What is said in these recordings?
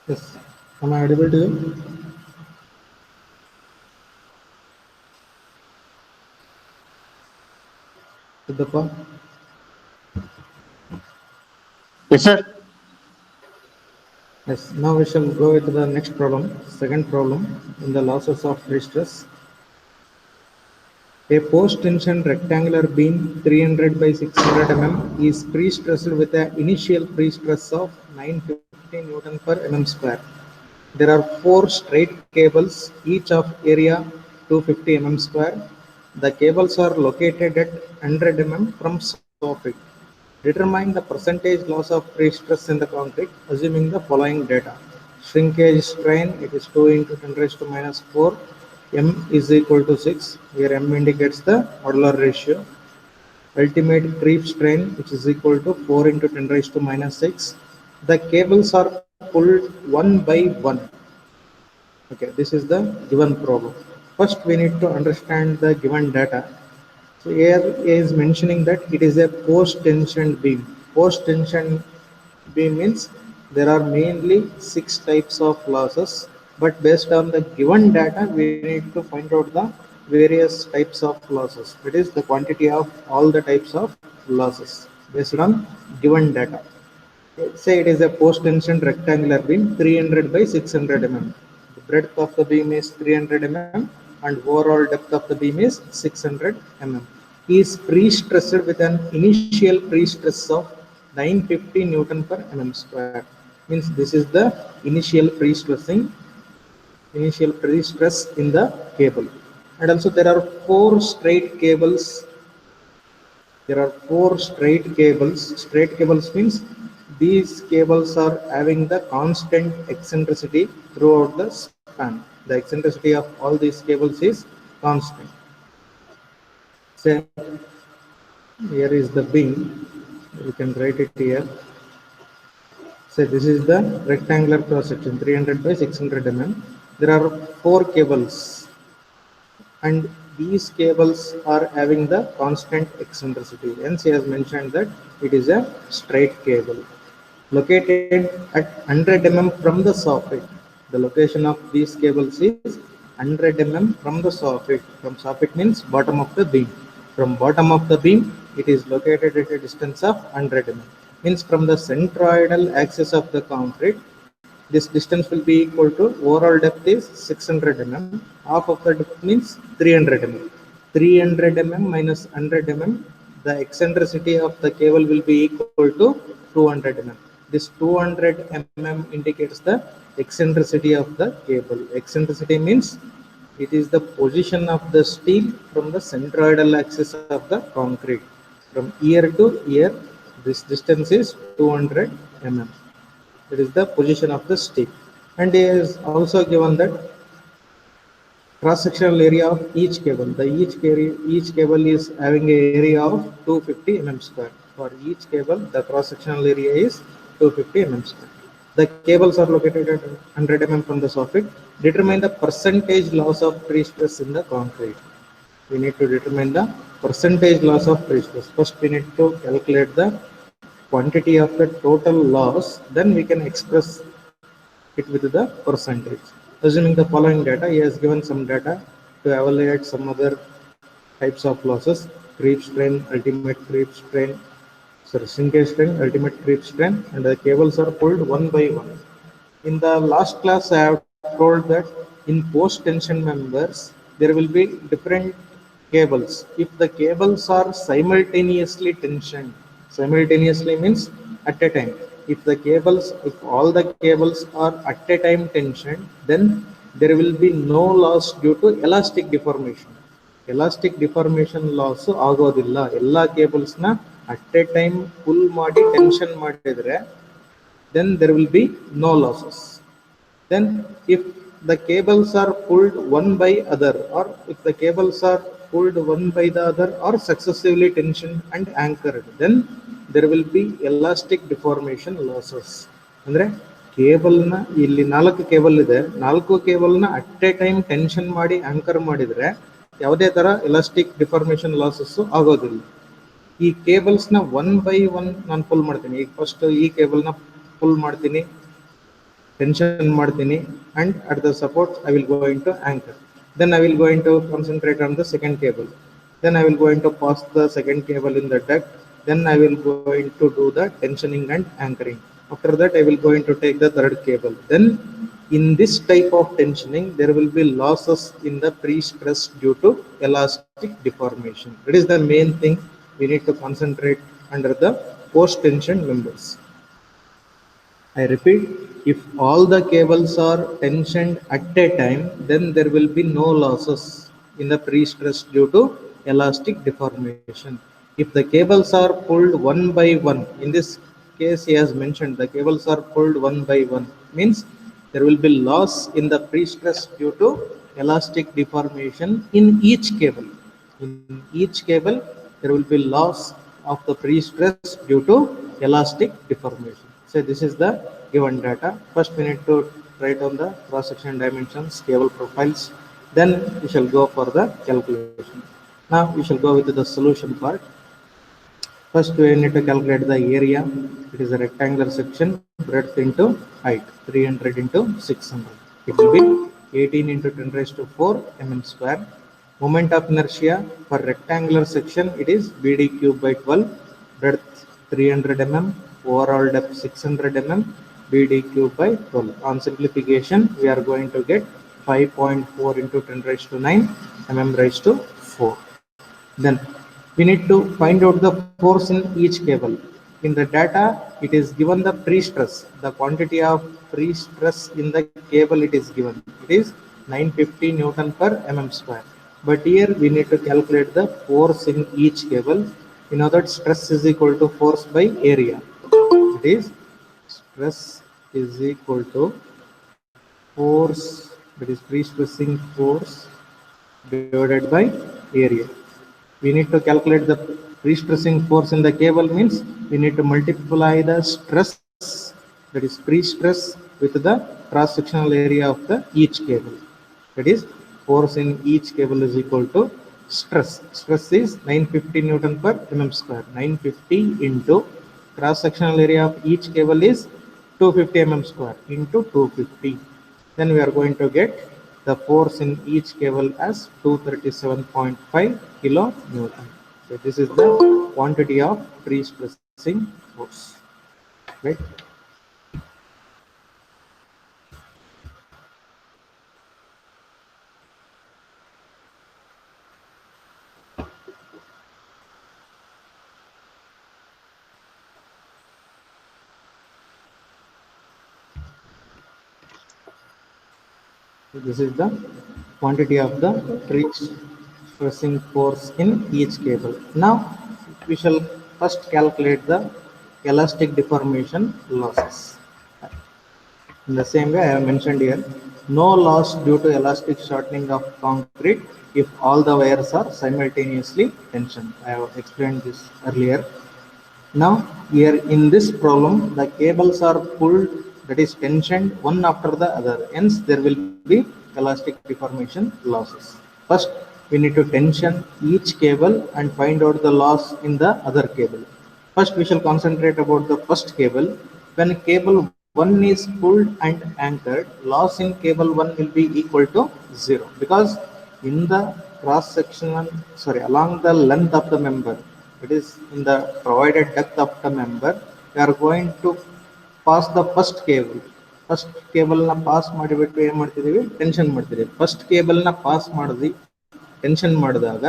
Yes. Am I audible to you? Siddhappa? Yes, sir. Yes. Now we shall go into the next problem. Second problem in the losses of pre-stress. A post-tension rectangular beam 300 by 600 mm is pre-stressed with an initial pre-stress of 950 Newton per mm square. There are four straight cables, each of area 250 mm square. The cables are located at 100 mm from soffit. Determine the percentage loss of pre-stress in the concrete assuming the following data. Shrinkage strain, it is 2 into 10 raised to minus 4. M is equal to 6. Here M indicates the modular ratio. Ultimate creep strain, which is equal to 4 into 10 raised to minus 6. The cables are pulled one by one. Okay, this is the given problem. First, we need to understand the given data. So here is mentioning that it is a post-tension beam. Post-tension beam means there are mainly 6 types of losses, but based on the given data, we need to find out the various types of losses. That is the quantity of all the types of losses based on given data. Say it is a post-tension rectangular beam 300 by 600 mm. The breadth of the beam is 300 mm and overall depth of the beam is 600 mm. He is pre-stressed with an initial pre-stress of 950 Newton per mm square. Means this is the initial pre-stress in the cable. And also there are four straight cables. There are four straight cables. Straight cables means these cables are having the constant eccentricity throughout the span. The eccentricity of all these cables is constant. Say here is the beam. You can write it here. Say this is the rectangular cross section 300 by 600 mm. There are four cables and these cables are having the constant eccentricity. Hence he has mentioned that it is a straight cable located at 100 mm from the soffit. The location of these cables is 100 mm from the soffit. From soffit means bottom of the beam. From bottom of the beam, it is located at a distance of 100 mm. Means from the centroidal axis of the concrete, this distance will be equal to overall depth is 600 mm. Half of the depth means 300 mm. 300 mm minus 100 mm, the eccentricity of the cable will be equal to 200 mm. This 200 mm indicates the eccentricity of the cable. Eccentricity means it is the position of the steel from the centroidal axis of the concrete. From ear to ear, this distance is 200 mm. That is the position of the stick. And he is also given that cross-sectional area of each cable. Each cable is having an area of 250 mm square. For each cable, the cross-sectional area is 250 mm square. The cables are located at 100 mm from the soffit. Determine the percentage loss of pre-stress in the concrete. We need to determine the percentage loss of pre-stress. First, we need to calculate the quantity of the total loss. Then we can express it with the percentage. Assuming the following data, he has given some data to evaluate some other types of losses: creep strain, ultimate creep strain, sorry, shrinkage strain, ultimate creep strain, and the cables are pulled one by one. In the last class, I have told that in post-tension members, there will be different cables. If the cables are simultaneously tensioned, simultaneously means at a time. If all the cables are at a time tensioned, then there will be no loss due to elastic deformation. Elastic deformation loss ಆಗೋದಿಲ್ಲ. ಎಲ್ಲ ಕೇಬಲ್ಸ್ನ at a time pull ಮಾಡಿ tension ಮಾಡಿದ್ರೆ then there will be no losses. Then if the cables are pulled one by other, or if the cables are pulled one by the other or successively tensioned and anchored, then there will be elastic deformation losses. ಅಂದ್ರೆ ಕೇಬಲ್ನ ಇಲ್ಲಿ 4 cable ಇದೆ, 4 ಕೇಬಲ್ನ at A time tension ಮಾಡಿ anchor ಮಾಡಿದ್ರೆ ಯಾವುದೇ ತರ elastic deformation losses ಆಗೋದಿಲ್ಲ. ಈ ಕೇಬಲ್ಸ್ನ one by one ನಾನು ಪುಲ್ ಮಾಡ್ತೀನಿ. ಈಗ ಫಸ್ಟ್ ಈ ಕೇಬಲ್ನ ಪುಲ್ ಮಾಡ್ತೀನಿ, tension ಮಾಡ್ತೀನಿ, and at the support I will go into anchor. Then I will go into concentrate on the second cable. Then I will go into pass the second cable in the duct. Then I will go into do the tensioning and anchoring. After that I will go into take the third cable. Then in this type of tensioning there will be losses in the pre-stress due to elastic deformation. That is the main thing we need to concentrate under the post tension members. I repeat, if all the cables are tensioned at a time, then there will be no losses in the pre-stress due to elastic deformation. If the cables are pulled one by one, in this case he has mentioned the cables are pulled one by one, means there will be loss in the pre-stress due to elastic deformation in each cable. In each cable, there will be loss of the pre-stress due to elastic deformation. So this is the given data. First we need to write on the cross-section dimensions, cable profiles. Then we shall go for the calculation. Now we shall go with the solution part. First we need to calculate the area. It is a rectangular section, breadth into height, 300 into 600. It will be 18 into 10 raised to 4 mm square. Moment of inertia for rectangular section, it is BD cube by 12, breadth 300 mm, overall depth 600 mm, BD cube by 12. On simplification, we are going to get 5.4 into 10 raised to 9 mm raised to 4. Then we need to find out the force in each cable. In the data, it is given the pre-stress, the quantity of pre-stress in the cable it is given. It is 950 Newton per mm square. But here we need to calculate the force in each cable. You know that stress is equal to force by area. It is stress is equal to force, that is pre-stressing force divided by area. We need to calculate the pre-stressing force in the cable, means we need to multiply the stress, that is pre-stress, with the cross-sectional area of the each cable. That is force in each cable is equal to stress. Stress is 950 Newton per mm square. 950 into cross-sectional area of each cable is 250 mm square into 250. Then we are going to get the force in each cable as 237.5 kilo Newton. So this is the quantity of pre-stressing force, right? So this is the quantity of the pre-stressing force in each cable. Now we shall first calculate the elastic deformation losses. In the same way I have mentioned here, no loss due to elastic shortening of concrete if all the wires are simultaneously tensioned. I have explained this earlier. Now here in this problem, the cables are pulled, that is tensioned one after the other, hence there will be elastic deformation losses. First we need to tension each cable and find out the loss in the other cable. First we shall concentrate about the first cable. When cable 1 is pulled and anchored, loss in cable 1 will be equal to 0, because in the cross sectional, along the length of the member, it is in the provided depth of the member, we are going to pass the first cable. First cable na pass ಮಾಡಿಬಿಟ್ಟು ಏನು ಮಾಡ್ತಿದೀವಿ, tension ಮಾಡ್ತಿದೀವಿ. First cable ನ pass ಮಾಡಿದ್ವಿ, tension ಮಾಡಿದಾಗ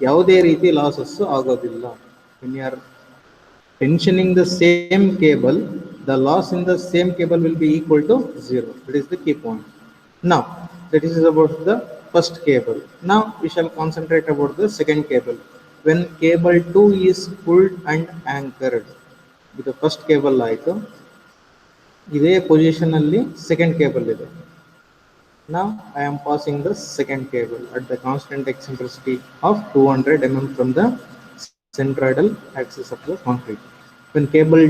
ಯಾವುದೇ ರೀತಿ losses ಆಗೋದಿಲ್ಲ. when you are tensioning the same cable, the loss in the same cable will be equal to 0. That is the key point. Now that is about the first cable. Now we shall concentrate about the second cable. When cable 2 is pulled and anchored, with the first cable ಆಯಿತು, ಇದೇ position ಅಲ್ಲಿ second cable ಇದೆ. Now I am passing the second cable at the constant eccentricity of 200 mm from the centroidal axis of the concrete. When cable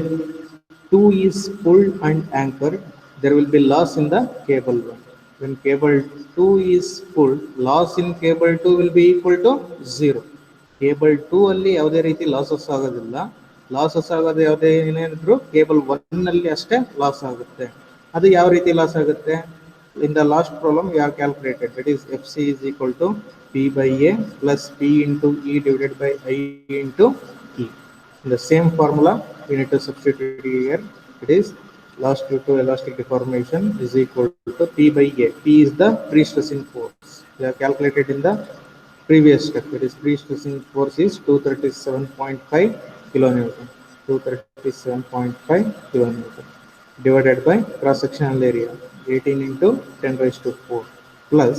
2 is pulled and anchored, there will be loss in the cable 1. When cable 2 is pulled, loss in cable 2 will be equal to 0. Cable 2 ಅಲ್ಲಿ ಯಾವುದೇ ರೀತಿ losses ಆಗೋದಿಲ್ಲ. Losses ಆಗೋದು ಯಾವುದೇ ಏನೇನಿದ್ರು cable 1 ಅಲ್ಲಿ ಅಷ್ಟೇ loss ಆಗುತ್ತೆ. ಅದು ಯಾವ ರೀತಿ ಲಾಸ್ ಆಗುತ್ತೆ? In the last problem we have calculated, that is FC is equal to P by A plus P into E divided by I into E. In the same formula we need to substitute here. It is loss due to elastic deformation is equal to P by A. P is the pre-stressing force. We have calculated in the previous step. It is pre-stressing force is 237.5 kilonewton. 237.5 kilonewton divided by cross-sectional area 18 into 10 raised to 4 plus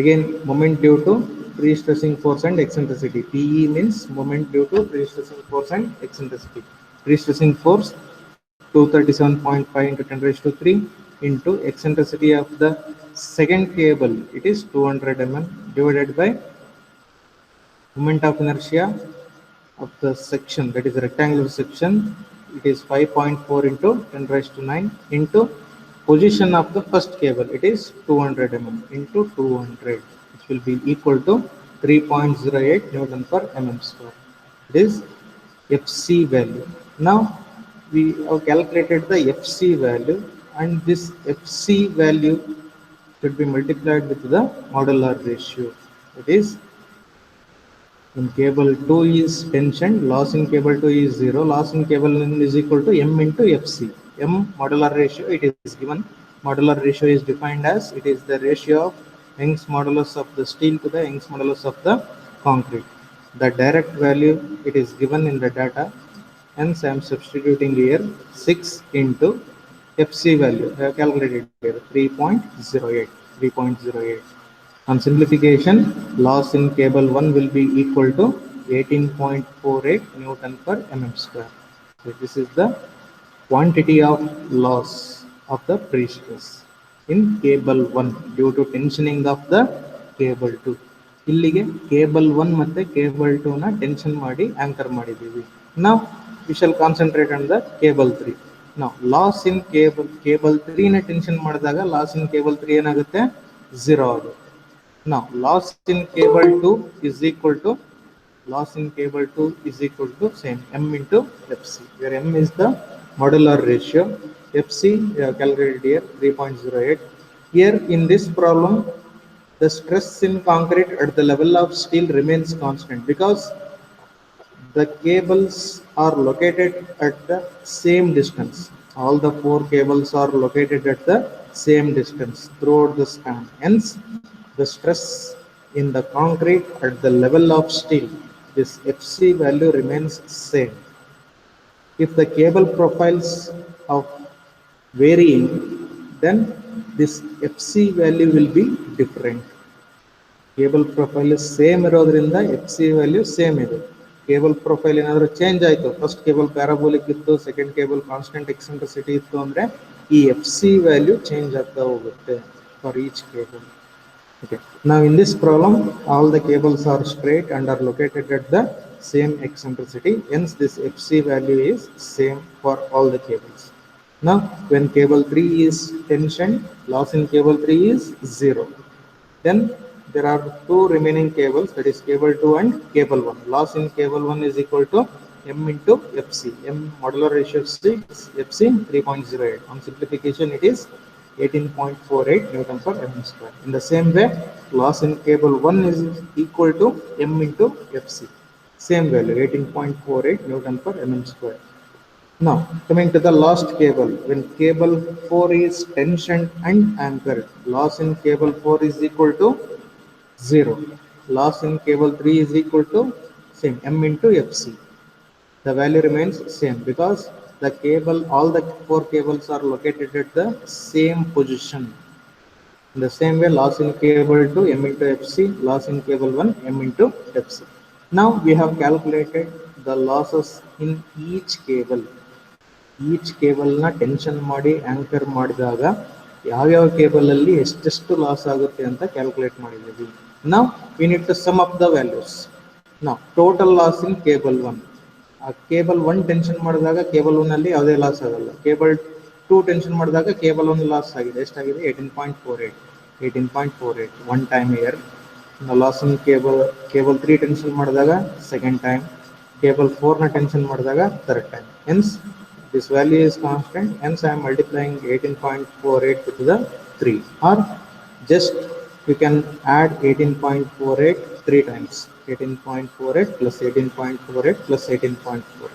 again moment due to pre-stressing force and eccentricity. PE means moment due to pre-stressing force and eccentricity. Pre-stressing force 237.5 into 10 raised to 3 into eccentricity of the second cable, it is 200 mm, divided by moment of inertia of the section, that is rectangular section, it is 5.4 into 10 raised to 9 into position of the first cable, it is 200 mm into 200, which will be equal to 3.08 Newton per mm square. It is FC value. Now we have calculated the FC value, and this FC value should be multiplied with the modular ratio. It is in cable 2 is tension, loss in cable 2 is 0, loss in cable 1 is equal to M into FC. M modular ratio, it is given. Modular ratio is defined as, it is the ratio of Young's modulus of the steel to the Young's modulus of the concrete. The direct value, it is given in the data, hence I am substituting here 6 into FC value. I have calculated here 3.08. 3.08. On simplification, loss in cable 1 will be equal to 18.48 Newton per mm square. So this is the quantity of loss of the pre-stress in cable 1 due to tensioning of the cable 2. ಇಲ್ಲಿಗೆ cable 1 ಮತ್ತೆ cable 2 ನ tension ಮಾಡಿ anchor ಮಾಡಿದ್ದೀವಿ. Now we shall concentrate on the cable 3. Now loss in cable 3 ನ tension ಮಾಡಿದಾಗ loss in cable 3 ಏನಾಗುತ್ತೆ? 0 ಆಗುತ್ತೆ. Now loss in cable 2 is equal to same M into FC, where M is the modular ratio. FC we have calculated here 3.08. Here in this problem, the stress in concrete at the level of steel remains constant because the cables are located at the same distance. All the 4 cables are located at the same distance throughout the span. Hence, the stress in the concrete at the level of steel, this FC value remains same. If the cable profiles are varying, then this FC value will be different. Cable profile is same ಇರೋದ್ರಿಂದ FC value same ಇದೆ. Cable profile ಏನಾದರೂ change ಆಯಿತು, first cable parabolic ಇತ್ತು, second cable constant eccentricity ಇತ್ತು ಅಂದರೆ ಈ FC value change ಆಗ್ತಾ ಹೋಗುತ್ತೆ for each cable. Okay. Now in this problem, all the cables are straight and are located at the same eccentricity. Hence, this FC value is same for all the cables. Now, when cable 3 is tensioned, loss in cable 3 is 0. Then there are 2 remaining cables, that is cable 2 and cable 1. Loss in cable 1 is equal to M into FC. M modular ratio of 6, FC 3.08. On simplification, it is 18.48 Newton per mm square. In the same way, loss in cable 1 is equal to M into FC. Same value, 18.48 Newton per mm square. Now, coming to the last cable, when cable 4 is tensioned and anchored, loss in cable 4 is equal to 0. Loss in cable 3 is equal to same M into FC. The value remains same because the cable, all the 4 cables are located at the same position. In the same way, loss in cable 2 M into FC, loss in cable 1 M into FC. Now we have calculated the losses in each cable. Each cable na tension ಮಾಡಿ anchor ಮಾಡಿದಾಗ ಯಾವ್ಯಾವ cable ಅಲ್ಲಿ ಎಷ್ಟೆಷ್ಟು loss ಆಗುತ್ತೆ ಅಂತ calculate ಮಾಡಿದ್ದೀವಿ. Now we need to sum up the values. Now total loss in cable 1. ಆ cable 1 tension ಮಾಡಿದಾಗ ಕೇಬಲ್ 1 ಅಲ್ಲಿ ಯಾವುದೇ ಲಾಸ್ ಆಗಲ್ಲ. ಕೇಬಲ್ 2 ಟೆನ್ಷನ್ ಮಾಡಿದಾಗ ಕೇಬಲ್ 1 ಲಾಸ್ ಆಗಿದೆ. ಎಷ್ಟಾಗಿದೆ? 18.48 one time year. Loss in cable 3 tension ಮಾಡಿದಾಗ ಸೆಕೆಂಡ್ ಟೈಮ್, ಕೇಬಲ್ 4 ನ ಟೆನ್ಷನ್ ಮಾಡಿದಾಗ third time. Hence This value is constant, hence I am multiplying 18.48 with the 3, or just you can add 18.48 3 times, 18.48 plus 18.48 plus 18.48,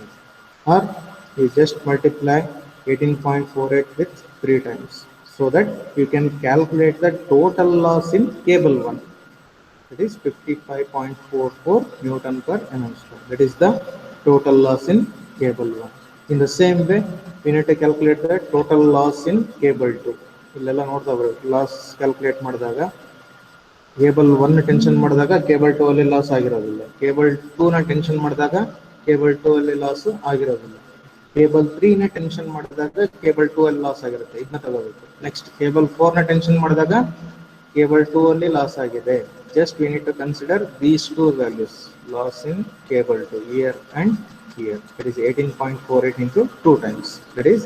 or you just multiply 18.48 with 3 times, so that you can calculate the total loss in cable 1. That is 55.44 Newton per mm square. That is the total loss in cable 1. In the same way, we need to calculate the total loss in cable 2. ಇಲ್ಲೆಲ್ಲ ನೋಡ್ತಾ ಬರೋದು loss calculate ಮಾಡಿದಾಗ cable 1 tension ಮಾಡಿದಾಗ cable 2 ಅಲ್ಲಿ loss ಆಗಿರೋದಿಲ್ಲ, cable 2 ನ tension ಮಾಡಿದಾಗ cable 2 ಅಲ್ಲಿ ಲಾಸ್ ಆಗಿರೋದಿಲ್ಲ, ಕೇಬಲ್ 3 ನ ಟೆನ್ಷನ್ ಮಾಡಿದಾಗ ಕೇಬಲ್ 2 ಅಲ್ಲಿ ಲಾಸ್ ಆಗಿರುತ್ತೆ. ಇದನ್ನ ತಗೋಬೇಕು. ನೆಕ್ಸ್ಟ್ ಕೇಬಲ್ 4 ನ ಟೆನ್ಷನ್ ಮಾಡಿದಾಗ ಕೇಬಲ್ 2 ಅಲ್ಲಿ ಲಾಸ್ ಆಗಿದೆ. Just we need to consider these two values, loss in cable 2 here and here. That is 18.48 into 2 times. That is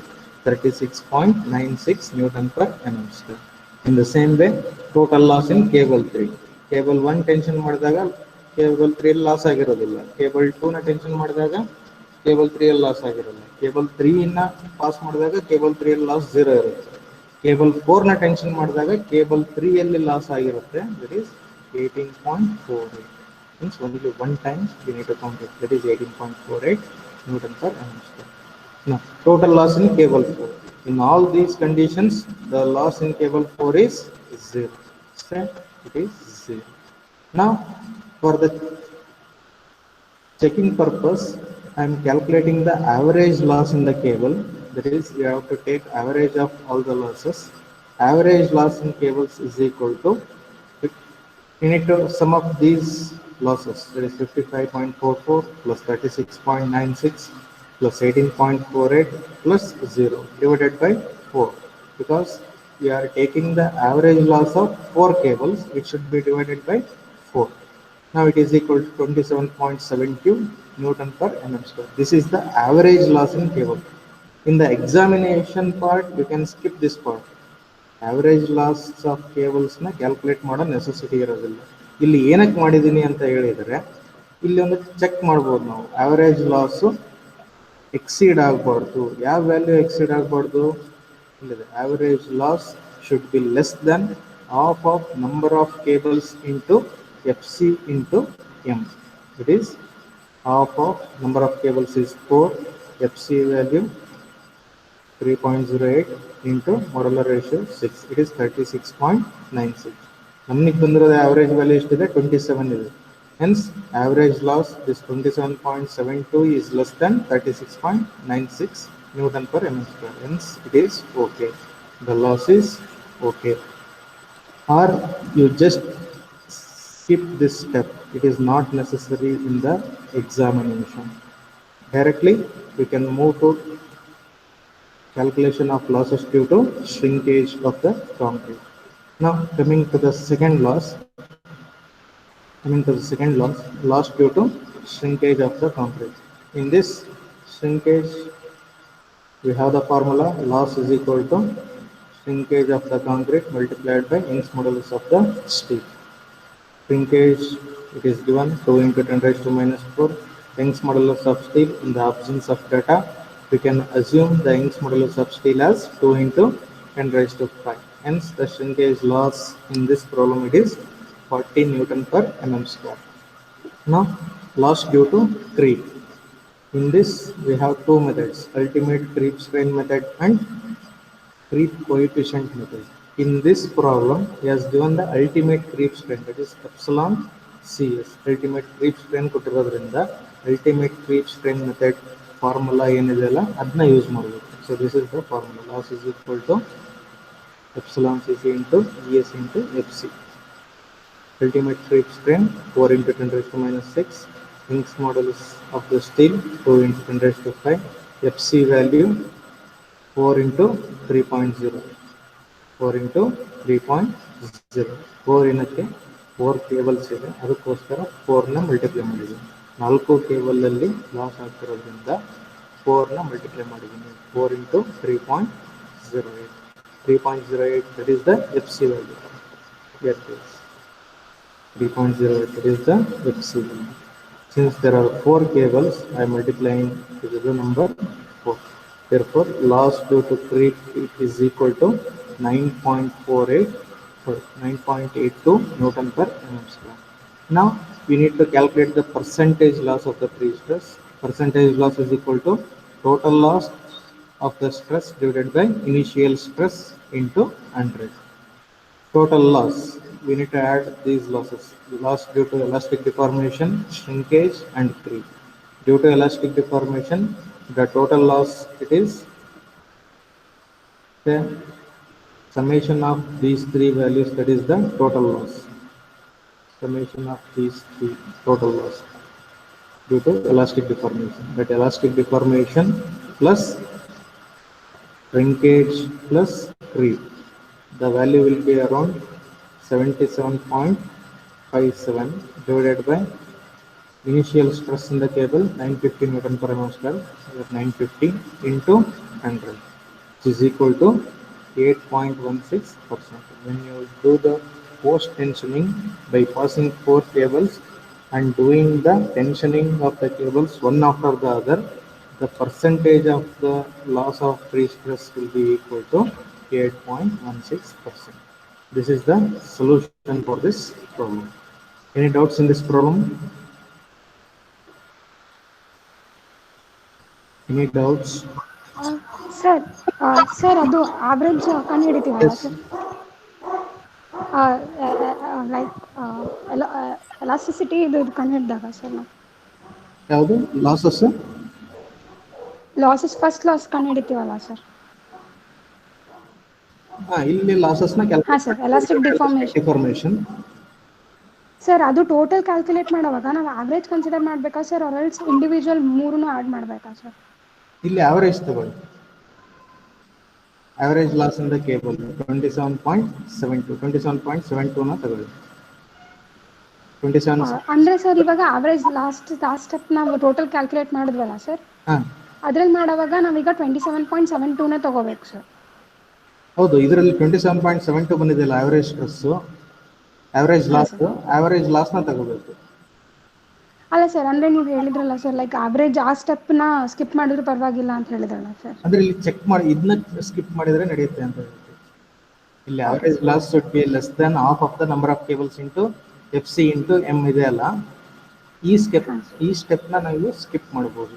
36.96 Newton per mm square. In the same way, total loss in cable 3. Cable 1 tension ಮಾಡಿದಾಗ cable 3 loss ಆಗಿರೋದಿಲ್ಲ, cable 2 ನ tension ಮಾಡಿದಾಗ cable 3 loss ಆಗಿರೋಲ್ಲ, cable 3 ನ pass ಮಾಡಿದಾಗ cable 3 loss 0 ಇರುತ್ತೆ. Cable 4 ನ tension ಮಾಡಿದಾಗ ಕೇಬಲ್ 3 ಅಲ್ಲಿ ಲಾಸ್ ಆಗಿರುತ್ತೆ. That is 18.48. means only one time we need to count it. That is 18.48 Newton per mm square. Now total loss in cable 4. In all these conditions, the loss in cable 4 is 0. So it is 0. Now for the checking purpose, I am calculating the average loss in the cable. That is, you have to take average of all the losses. Average loss in cables is equal to, you need to sum up these losses. That is 55.44 plus 36.96 plus 18.48 plus 0 divided by 4. Because we are taking the average loss of 4 cables, it should be divided by 4. Now it is equal to 27.72 Newton per mm square. This is the average loss in cable. In the examination part, you can skip this part. Average loss of cables na calculate ಮಾಡೋ necessity ಇರೋದಿಲ್ಲ. ಇಲ್ಲಿ ಏನಕ್ಕೆ ಮಾಡಿದ್ದೀನಿ ಅಂತ ಹೇಳಿದರೆ, ಇಲ್ಲಿ ಒಂದು check ಮಾಡ್ಬೋದು ನಾವು. ಆವರೇಜ್ ಲಾಸ್ ಎಕ್ಸೀಡ್ ಆಗಬಾರ್ದು. ಯಾವ ವ್ಯಾಲ್ಯೂ ಎಕ್ಸೀಡ್ ಆಗಬಾರ್ದು? ಇಲ್ಲಿದೆ, average loss should be less than half of number of cables into FC into M. It is half of number of cables is 4, FC value 3.08 into modular ratio 6. It is 36.96. ನಮಗೆ ಬಂದಿರೋದು average value ಎಷ್ಟಿದೆ? 27 ಇದೆ. Hence average loss is 27.72 is less than 36.96 Newton per mm square. Hence it is okay. The loss is okay. Or you just skip this step. It is not necessary in the examination. Directly we can move to calculation of losses due to shrinkage of the concrete. Now coming to the second loss, loss due to shrinkage of the concrete. In this shrinkage, we have the formula loss is equal to shrinkage of the concrete multiplied by Young's modulus of the steel. Shrinkage, it is given 2 into 10 raised to minus 4. Young's modulus of steel. In the absence of data, we can assume the Young's modulus of steel as 2 into 10 raised to 5. Hence, the shrinkage loss in this problem it is 40 Newton per mm square. Now, loss due to creep. In this, we have two methods: ultimate creep strain method and creep coefficient method. In this problem, he has given the ultimate creep strain, that is epsilon CS. Ultimate creep strain ಕೊಟ್ಟಿರೋದ್ರಿಂದ ultimate creep strain method formula ಏನಿದೆಯಲ್ಲ ಅದನ್ನ use ಮಾಡಬೇಕು. So this is the formula. Loss is equal to epsilon CC into ES into FC. Ultimate creep strain 4 into 10 raised to minus 6. Young's modulus of the steel 2 into 10 raised to 5. FC value 4 into 3.0. 4 into 3.0. 4 ಏನಕ್ಕೆ 4 cables ಇದೆ, ಅದಕ್ಕೋಸ್ಕರ 4ನ multiply ಮಾಡಿದ್ದೀನಿ. 4 ಕೇಬಲಲ್ಲಿ loss ಆಗ್ತಿರೋದ್ರಿಂದ 4ನ multiply ಮಾಡಿದ್ದೀನಿ. 4 into 3.08. 3.08, that is the FC value. Yes, yes. 3.08, that is the FC value. Since there are 4 cables, I am multiplying with the number 4. Therefore, loss due to creep is equal to 9.48 or 9.82 Newton per mm square. Now we need to calculate the percentage loss of the pre-stress. Percentage loss is equal to total loss of the stress divided by initial stress into 100. Total loss, we need to add these losses. Loss due to elastic deformation, shrinkage and creep. Due to elastic deformation, the total loss it is the summation of these three values, that is the total loss. Summation of these three total loss due to elastic deformation. That elastic deformation plus shrinkage plus creep. The value will be around 77.57 divided by initial stress in the cable 950 Newton per mm square, 950 into 100, which is equal to 8.16%. When you do the post tensioning by passing 4 cables and doing the tensioning of the cables one after the other, the percentage of the loss of pre-stress will be equal to 8.16%. This is the solution for this problem. Any doubts in this problem? Any doubts? Sir sir ಅದು average ಕಂಡು ಹಿಡಿತೀವಲ್ಲ Yes. Sir, like elasticity ಇದು ಕಂಡು ಹಿಡಿದಾಗ sir ನಾವು ಯಾವುದು losses? Losses first loss ಕಂಡು ಹಿಡಿತೀವಲ್ಲ sir. ಇಲ್ಲಿ losses ನ ಹಾಂ ಸರ್, ಎಲಾಸ್ಟಿಕ್ ಡಿಫಾರ್ಮೇಷನ್. ಸರ್ ಅದು ಟೋಟಲ್ ಕ್ಯಾಲ್ಕುಲೇಟ್ ಮಾಡುವಾಗ ನಾವು ಆವ್ರೇಜ್ ಕನ್ಸಿಡರ್ ಮಾಡಬೇಕಾ ಸರ್, ಆರ್ ಎಲ್ಸ್ ಇಂಡಿವಿಜುವಲ್ ಮೂರನ್ನು ಆ್ಯಡ್ ಮಾಡಬೇಕಾ ಸರ್? ಇಲ್ಲಿ ಆವರೇಜ್ ತಗೊಳ್ಳಿ. Average loss in the cable 27.72 ನ ತಗೊಳ್ಳಿ. 27 ಅಂದರೆ ಸರ್ ಇವಾಗ ಆವ್ರೇಜ್ ಲಾಸ್ಟ್ ಸ್ಟೆಪ್ ನಾವು ಟೋಟಲ್ ಕ್ಯಾಲ್ಕುಲೇಟ್ ಮಾಡಿದ್ವಲ್ಲ ಸರ್, ಅದ್ರಲ್ಲಿ ಮಾಡುವಾಗ ನಾವೀಗ 27.72ನೇ ತಗೋಬೇಕು ಸರ್. ಹೌದು, ಇದರಲ್ಲಿ 27.72 ಬಂದಿದೆಯಲ್ಲ ಆವರೇಜ್ ಸ್ಟ್ರೆಸ್, ಆವರೇಜ್ ಲಾಸ್ ನ ತಗೋಬೇಕು. ಅಲ್ಲ ಸರ್, ಅಂದರೆ ನೀವು ಹೇಳಿದ್ರಲ್ಲ ಸರ್, ಲೈಕ್ ಆವ್ರೇಜ್ ಆ ಸ್ಟೆಪ್ನ ಸ್ಕಿಪ್ ಮಾಡಿದ್ರು ಪರವಾಗಿಲ್ಲ ಅಂತ ಹೇಳಿದ್ರಲ್ಲ ಸರ್. ಅಂದ್ರೆ ಇಲ್ಲಿ ಚೆಕ್ ಮಾಡಿ, ಇದನ್ನ ಸ್ಕಿಪ್ ಮಾಡಿದ್ರೆ ನಡೆಯುತ್ತೆ ಅಂತ ಹೇಳ್ತೀವಿ. ಇಲ್ಲಿ average loss should be less than half of the number of cables into FC into M ಇದೆ ಅಲ್ಲ, ಈ ಸ್ಟೆಪ್ ನ ನಾವು ಸ್ಕಿಪ್ ಮಾಡಬಹುದು.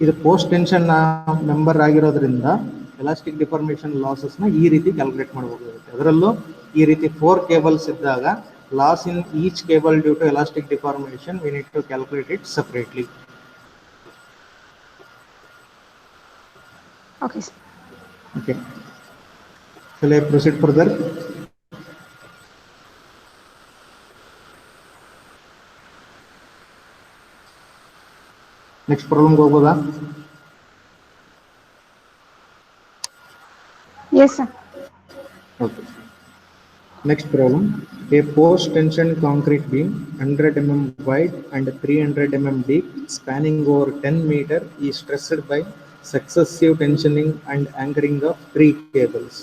ಇದು ಪೋಸ್ಟ್ ಟೆನ್ಷನ್ ಮೆಂಬರ್ ಆಗಿರೋದ್ರಿಂದ ಎಲಾಸ್ಟಿಕ್ ಡಿಫಾರ್ಮೇಷನ್ ಲಾಸಸ್ ನ ಈ ರೀತಿ ಕ್ಯಾಲ್ಕುಲೇಟ್ ಮಾಡಬೇಕಾಗುತ್ತೆ. ಅದರಲ್ಲೂ ಈ ರೀತಿ 4 ಕೇಬಲ್ಸ್ ಇದ್ದಾಗ loss in each cable due to elastic deformation we need to calculate it separately. Okay sir. Okay. Shall I proceed further? Next problem ಹೋಗೋದಾ? Yes sir. Okay. Next problem. A post tension concrete beam 100 mm wide and 300 mm deep spanning over 10 meter is stressed by successive tensioning and anchoring of 3 cables,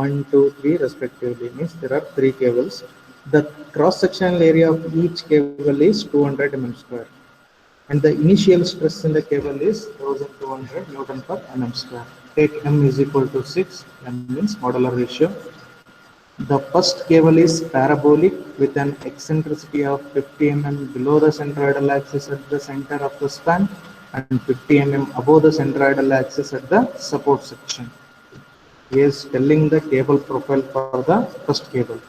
1, 2, 3 respectively. Means there are 3 cables. The cross-sectional area of each cable is 200 mm square, and the initial stress in the cable is 1200 Newton per mm square. Take M is equal to 6. M means modular ratio. The first cable is parabolic with an eccentricity of 50 mm below the centroidal axis at the center of the span and 50 mm above the centroidal axis at the support section. He is telling the cable profile for the first cable.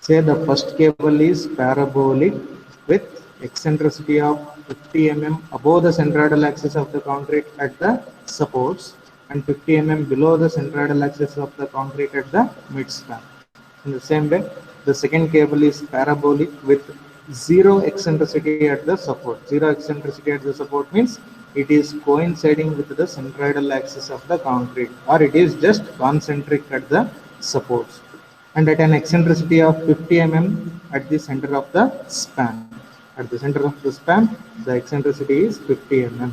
Say the first cable is parabolic with eccentricity of 50 mm above the centroidal axis of the concrete at the supports and 50 mm below the centroidal axis of the concrete at the midspan. In the same way, the second cable is parabolic with zero eccentricity at the support. Zero eccentricity at the support means it is coinciding with the centroidal axis of the concrete, or it is just concentric at the supports, and at an eccentricity of 50 mm at the center of the span. At the center of the span, the eccentricity is 50 mm.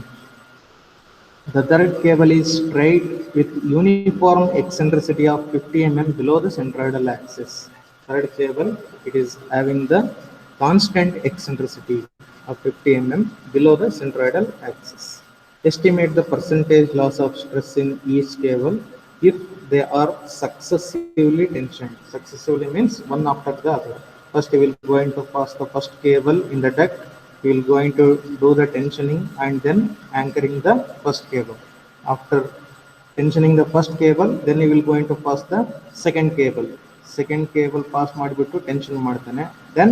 The third cable is straight with uniform eccentricity of 50 mm below the centroidal axis. Third cable, it is having the constant eccentricity. of 50 mm below the centroidal axis. Estimate the percentage loss of stress in each cable if they are successively tensioned. Successively means one after the other. First, you will going to pass the first cable in the duct. You will going to do the tensioning and then anchoring the first cable. After tensioning the first cable, then you will going to pass the second cable. Second cable pass ಮಾಡಿಬಿಟ್ಟು tension ಮಾಡ್ತಾನೆ. Then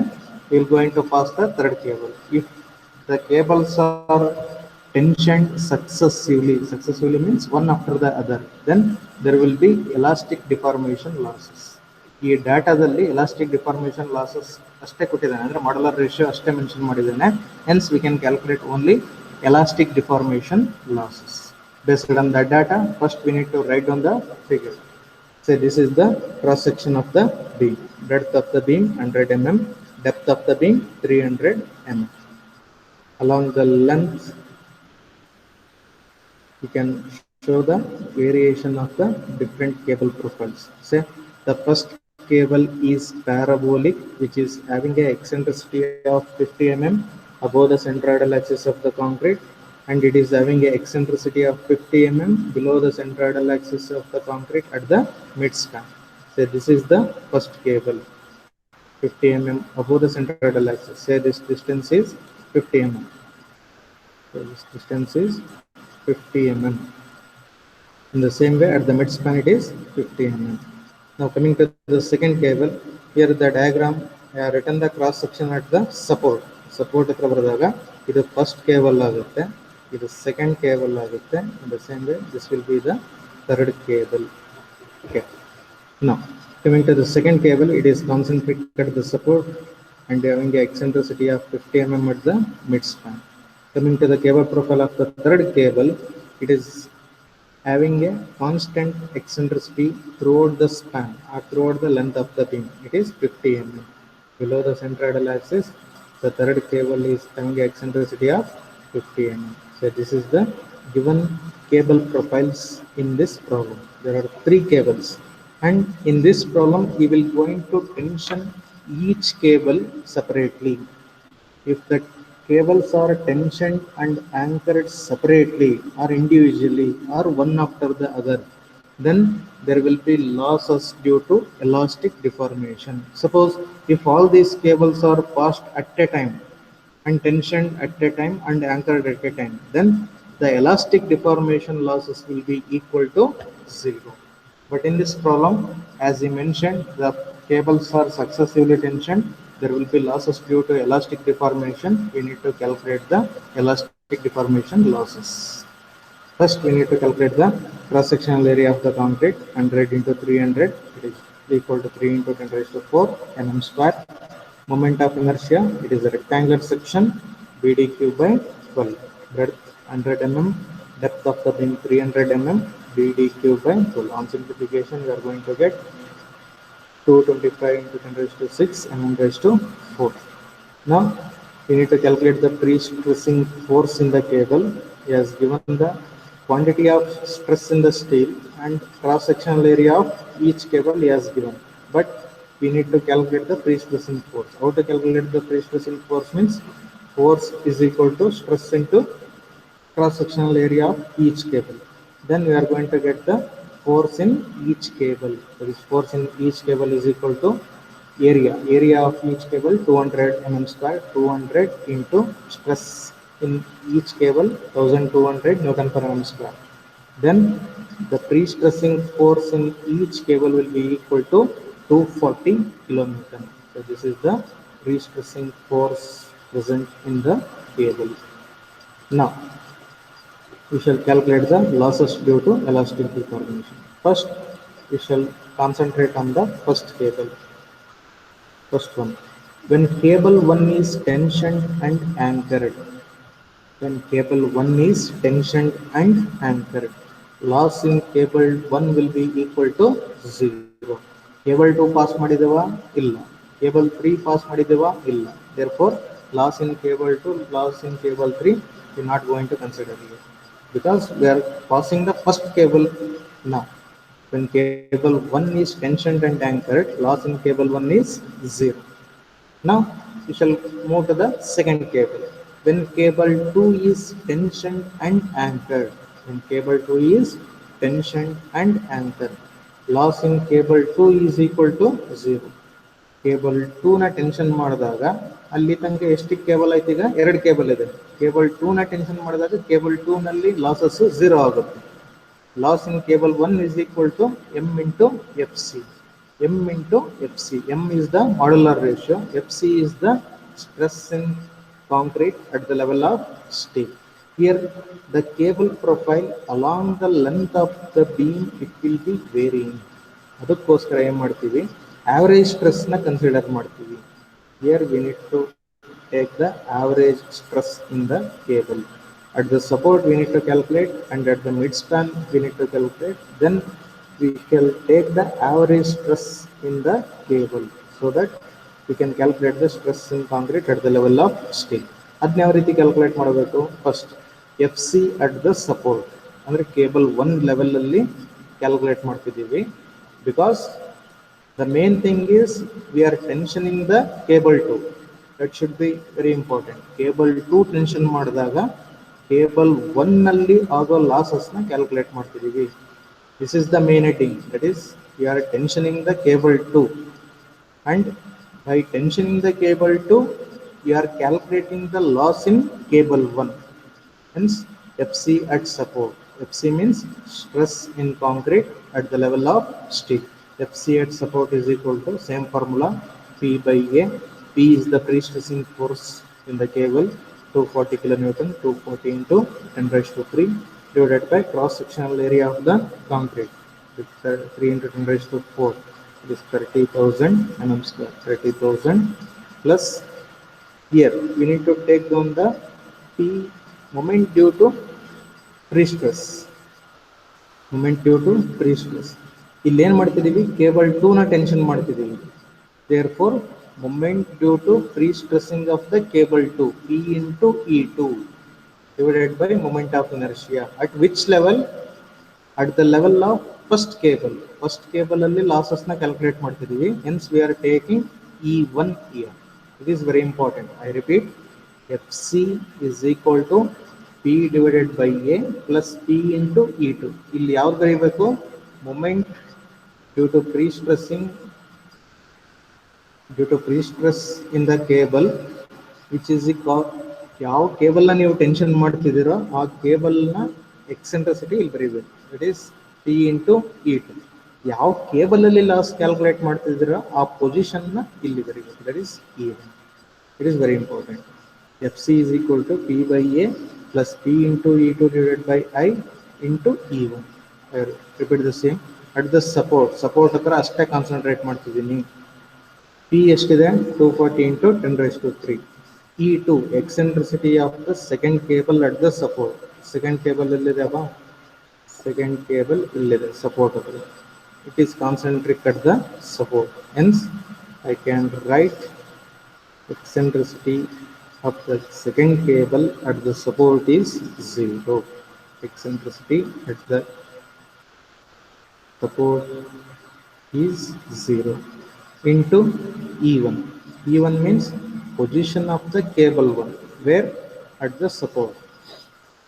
you will going to pass the third cable. If the cables are tensioned successively means one after the other, then there will be elastic deformation losses. ಈ ಡಾಟಾದಲ್ಲಿ elastic deformation losses ಅಷ್ಟೇ ಕೊಟ್ಟಿದ್ದಾನೆ, ಅಂದ್ರೆ modular ratio ಅಷ್ಟೇ mention ಮಾಡಿದ್ದಾನೆ. Hence we can calculate only elastic deformation losses. Based on that data, first we need to write down the figure. Say this is the cross section of the beam. Breadth of the beam 100 mm, depth of the beam 300 mm. Along the length, you can show the variation of the different cable profiles. Say the first cable is parabolic, which is having a eccentricity of 50 mm above the centroidal axis of the concrete, and it is having a eccentricity of 50 mm below the centroidal axis of the concrete at the midspan. So this is the first cable, 50 mm above the centroidal axis. Say this distance is 50 mm. So this distance is 50 mm. In the same way, at the midspan it is 50 mm. Now coming to the second cable, here the diagram I have written the cross section at the support. Support ಹತ್ರ ಬರೆದಾಗ ಇದು first cable ಆಗುತ್ತೆ, ಇದು second cable ಆಗುತ್ತೆ. In the same way, this will be the third cable. Okay. Now coming to the second cable, it is concentric at the support and having an eccentricity of 50 mm at the midspan. Coming to the cable profile of the third cable, it is having a constant eccentricity throughout the span or throughout the length of the beam. It is 50 mm. Below the centroidal axis, the third cable is having an eccentricity of 50 mm. So this is the given cable profiles in this problem. There are 3 cables, and in this problem we will going to tension each cable separately. If the cables are tensioned and anchored separately or individually or one after the other, then there will be losses due to elastic deformation. Suppose if all these cables are passed at a time and tensioned at a time and anchored at a time, then the elastic deformation losses will be equal to 0. But in this problem, as he mentioned, the cables are successively tensioned. There will be losses due to elastic deformation. We need to calculate the elastic deformation losses. First, we need to calculate the cross-sectional area of the concrete. 100 into 300, it is equal to 3 into 10 raised to 4 mm square. Moment of inertia, it is a rectangular section, BDQ by 12. Breadth 100 mm, depth of the beam 300 mm, BDQ by 12. On simplification, we are going to get 225 into 10 raised to 6 mm raised to 4. Now, we need to calculate the pre-stressing force in the cable. He has given the quantity of stress in the steel and cross-sectional area of each cable he has given. But we need to calculate the pre-stressing force. How to calculate the pre-stressing force means force is equal to stress into cross-sectional area of each cable. Then we are going to get the force in each cable. So this force in each cable is equal to area of each cable 200 mm square, 200 into stress in each cable 1200 Newton per mm square. Then the pre-stressing force in each cable will be equal to 240 kilonewton. So this is the pre-stressing force present in the cable. Now we shall calculate the losses due to elastic deformation. First, we shall concentrate on the first cable. First one, when cable 1 is tensioned and anchored, loss in cable 1 will be equal to 0. Cable 2 pass madideva illa, cable 3 pass madideva illa. Therefore, loss in cable 2, loss in cable 3 we are not going to consider here, because we are passing the first cable now. When cable 1 is tensioned and anchored, loss in cable 1 is 0. Now we shall move to the second cable. when cable 2 is tensioned and anchored. When cable 2 is tensioned and anchored, loss in cable 2 is equal to 0. Cable 2 ನ tension ಮಾಡಿದಾಗ ಅಲ್ಲಿ ತನಕ ಎಷ್ಟು cable ಐತಿ? ಈಗ 2 cable ಇದೆ. Cable 2 ನ tension ಮಾಡಿದಾಗ ಕೇಬಲ್ 2 ನಲ್ಲಿ ಲಾಸಸ್ 0 ಆಗುತ್ತೆ. Loss in cable 1 is equal to M into FC. M into FC. M is the modular ratio. FC is the stress in concrete at the level of steel. Here the cable profile along the length of the beam, it will be varying. ಅದಕ್ಕೋಸ್ಕರ ಏನು ಮಾಡ್ತೀವಿ? Average stress na consider ಮಾಡ್ತೀವಿ. Here we need to take the average stress in the cable. At the support we need to calculate, and at the midspan we need to calculate. Then we shall take the average stress in the cable so that we can calculate the stress in concrete at the level of steel. ಅದನ್ನ ಯಾವ ರೀತಿ calculate ಮಾಡಬೇಕು? First FC at the support ಅಂದರೆ cable 1 level ಅಲ್ಲಿ calculate ಮಾಡ್ತಿದ್ದೀವಿ. Because the main thing is we are tensioning the cable 2. That should be very important. Cable 2 tension ಮಾಡಿದಾಗ cable 1 ನಲ್ಲಿ ಆಗೋ ಲಾಸಸ್ ನ ಕ್ಯಾಲ್ಕುಲೇಟ್ ಮಾಡ್ತಿದ್ದೀವಿ. This is the main heading. That is, we are tensioning the cable 2, and by tensioning the cable 2 we are calculating the loss in cable 1. Hence FC at support. FC means stress in concrete at the level of steel. FC at support is equal to same formula, P by A. P is the pre-stressing force in the cable, 240 kilonewton, 240 into 10 raised to 3 divided by cross-sectional area of the concrete, 3 into 10 raised to 4. It is 30,000 mm square. 30,000 plus, here we need to take down the P, moment due to pre-stress. Moment due to pre-stress. ಇಲ್ಲಿ ಏನು ಮಾಡ್ತಿದ್ದೀವಿ? Cable 2 ನ tension ಮಾಡ್ತಿದ್ದೀವಿ. Therefore, moment due to pre-stressing of the cable 2, P into E2 divided by moment of inertia. At which level? At the level of first cable. First cable ಅಲ್ಲಿ losses ನ calculate ಮಾಡ್ತಿದ್ದೀವಿ. Hence we are taking E1 here. It is very important. I repeat, FC is equal to P divided by A plus P into E2. ಇಲ್ಲಿ ಯಾವ್ದು ಬರೀಬೇಕು? Moment due to pre-stressing, due to pre-stress in the cable, which is ಯಾವ cable ನ ನೀವು tension ಮಾಡ್ತಿದ್ದೀರೋ ಆ cable ನ eccentricity ಇಲ್ಲಿ ಬರೀಬೇಕು. It is P into E2. ಯಾವ ಕೇಬಲ್ ಅಲ್ಲಿ ಲಾಸ್ ಕ್ಯಾಲ್ಕುಲೇಟ್ ಮಾಡ್ತಿದ್ದೀರೋ ಆ ಪೊಸಿಷನ್ ನ ಇಲ್ಲಿ ಬರೀಬೇಕು. That is E1. It is very important. FC is equal to P by A plus P into E2 divided by I into E1. I repeat the same. At the support ಹತ್ರ ಅಷ್ಟೇ concentrate ಮಾಡ್ತಿದ್ದೀನಿ. P ಎಷ್ಟಿದೆ? 240 into 10 raised to 3. E2 eccentricity of the second cable at the support. Second cable ಎಲ್ಲಿದೆ ಅಪ್ಪ? Second cable ಇಲ್ಲಿದೆ support ಹತ್ರ. It is concentric at the support. Hence I can write eccentricity of the second cable at the support is 0. Eccentricity at the support is 0 into E1. E1 means position of the cable 1, where at the support.